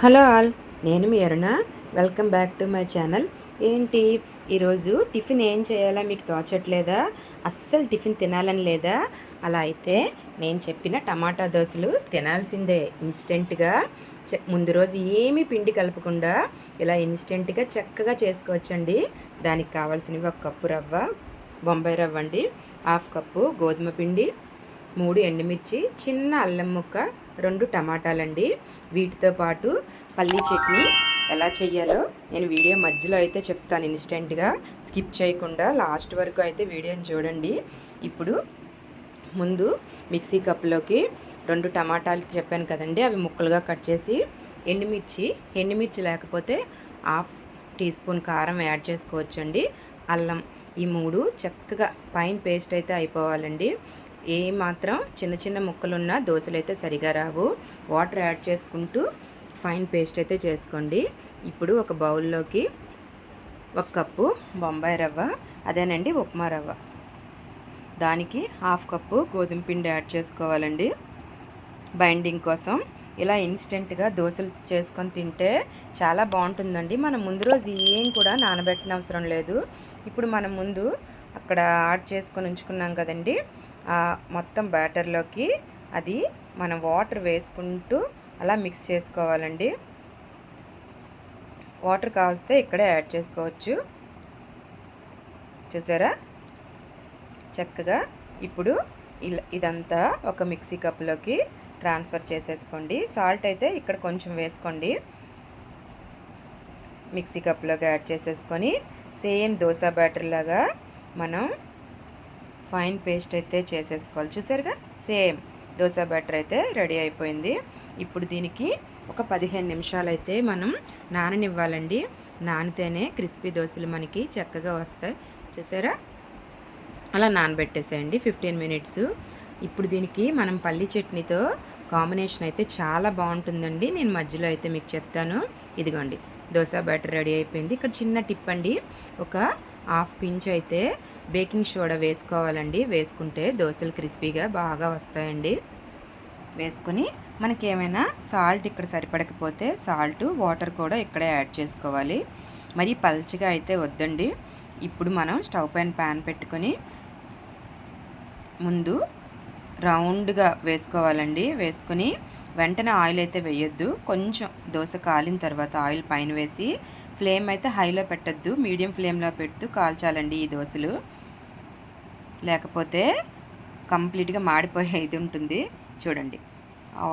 Hello all, నేను మీ Aruna. Welcome back to my channel. ఏంటి ఈరోజు టిఫిన్ ఏం చేయాలా మీకు తోచట్లేదా? అస్సలు టిఫిన్ తినాలని లేదా? అలా అయితే నేను చెప్పిన టమాటా దోశలు తినాల్సిందే ఇన్స్టెంట్గా. ముందు రోజు ఏమీ పిండి కలపకుండా ఇలా ఇన్స్టెంట్గా చక్కగా చేసుకోవచ్చండి. దానికి కావాల్సినవి 1 కప్పు రవ్వ, బొంబాయి రవ్వ అండి, 1/2 కప్పు గోధుమ పిండి, 3 ఎండుమిర్చి, చిన్న అల్లం ముక్క, 2 టమాటాలండి. వీటితో పాటు పల్లీ చట్నీ ఎలా చేయాలో నేను వీడియో మధ్యలో అయితే చెప్తాను. ఇన్స్టెంట్గా స్కిప్ చేయకుండా లాస్ట్ వరకు అయితే వీడియోని చూడండి. ఇప్పుడు ముందు మిక్సీ కప్లోకి 2 టమాటాలు చెప్పాను కదండి, అవి ముక్కలుగా కట్ చేసి, ఎండుమిర్చి లేకపోతే 1/2 టీ స్పూన్ కారం యాడ్ చేసుకోవచ్చండి, అల్లం, ఈ 3 చక్కగా ఫైన్ పేస్ట్ అయితే అయిపోవాలండి. ఏ మాత్రం చిన్న చిన్న ముక్కలున్న దోశలు అయితే సరిగా రావు. వాటర్ యాడ్ చేసుకుంటూ ఫైన్ పేస్ట్ అయితే చేసుకోండి. ఇప్పుడు ఒక బౌల్లోకి 1 కప్పు బొంబాయి రవ్వ, అదేనండి ఉప్మా రవ్వ, దానికి 1/2 కప్పు గోధుమ పిండి యాడ్ చేసుకోవాలండి బైండింగ్ కోసం. ఇలా ఇన్స్టెంట్గా దోశలు చేసుకొని తింటే చాలా బాగుంటుందండి. మనం ముందు రోజు ఏం కూడా నానబెట్టిన అవసరం లేదు. ఇప్పుడు మనం ముందు అక్కడ యాడ్ చేసుకొని ఉంచుకున్నాం కదండి, మొత్తం బ్యాటర్లోకి అది మనం వాటర్ వేసుకుంటూ అలా మిక్స్ చేసుకోవాలండి. వాటర్ కావాల్స్తే ఇక్కడే యాడ్ చేసుకోవచ్చు. చూసారా చక్కగా. ఇప్పుడు ఇదంతా ఒక మిక్సీ కప్లోకి ట్రాన్స్ఫర్ చేసేసుకోండి. సాల్ట్ అయితే ఇక్కడ కొంచెం వేసుకోండి. మిక్సీ కప్లోకి యాడ్ చేసేసుకొని సేమ్ దోశ బ్యాటర్ లాగా మనం ఫైన్ పేస్ట్ అయితే చేసేసుకోవాలి. చూసారుగా, సేమ్ దోశ బ్యాటర్ అయితే రెడీ అయిపోయింది. ఇప్పుడు దీనికి ఒక 15 నిమిషాలు అయితే మనం నాననివ్వాలండి. నానితేనే క్రిస్పీ దోశలు మనకి చక్కగా వస్తాయి. చూసారా, అలా నానబెట్టేసేయండి 15 మినిట్స్. ఇప్పుడు దీనికి మనం పల్లీ చట్నీతో కాంబినేషన్ అయితే చాలా బాగుంటుందండి. నేను మధ్యలో అయితే మీకు చెప్తాను. ఇదిగోండి, దోశ బ్యాటర్ రెడీ అయిపోయింది. ఇక్కడ చిన్న టిప్ అండి, ఒక 1/2 పించ్ అయితే బేకింగ్ సోడా వేసుకోవాలండి. వేసుకుంటే దోశలు క్రిస్పీగా బాగా వస్తాయండి. వేసుకొని మనకి ఏమైనా సాల్ట్ ఇక్కడ సరిపడకపోతే సాల్ట్, వాటర్ కూడా ఇక్కడే యాడ్ చేసుకోవాలి. మరి పల్చగా అయితే వద్దండి. ఇప్పుడు మనం స్టవ్ పైన ప్యాన్ పెట్టుకొని ముందు రౌండ్గా వేసుకోవాలండి. వేసుకొని వెంటనే ఆయిల్ అయితే వేయొద్దు. కొంచెం దోశ కాలిన తర్వాత ఆయిల్ పైన వేసి ఫ్లేమ్ అయితే హైలో పెట్టద్దు, మీడియం ఫ్లేమ్లో పెడుతూ కాల్చాలండి ఈ దోశలు. లేకపోతే కంప్లీట్గా మాడిపోయే ఇది ఉంటుంది. చూడండి,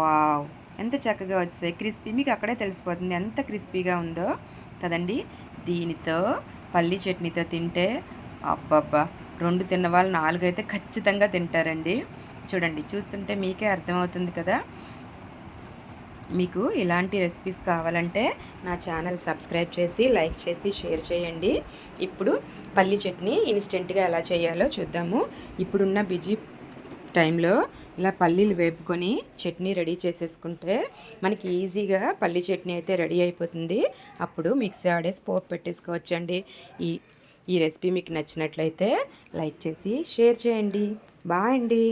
వావ్ ఎంత చక్కగా వచ్చాయి క్రిస్పీ. మీకు అక్కడే తెలిసిపోతుంది ఎంత క్రిస్పీగా ఉందో కదండి. దీనితో పల్లీ చట్నీతో తింటే అబ్బబ్బా, 2 తిన్నవాళ్ళు 4 అయితే ఖచ్చితంగా తింటారండి. చూడండి, చూస్తుంటే మీకే అర్థమవుతుంది కదా. మీకు ఇలాంటి రెసిపీస్ కావాలంటే నా ఛానల్ సబ్స్క్రైబ్ చేసి, లైక్ చేసి, షేర్ చేయండి. ఇప్పుడు పల్లీ చట్నీ ఇన్స్టెంట్గా ఎలా చేయాలో చూద్దాము. ఇప్పుడున్న బిజీ టైంలో ఇలా పల్లీలు వేపుకొని చట్నీ రెడీ చేసేసుకుంటే మనకి ఈజీగా పల్లీ చట్నీ అయితే రెడీ అయిపోతుంది. అప్పుడు మిక్సీ ఆడేసి పోపు పెట్టేసుకోవచ్చండి. ఈ రెసిపీ మీకు నచ్చినట్లయితే లైక్ చేసి షేర్ చేయండి. బాయ్ అండి.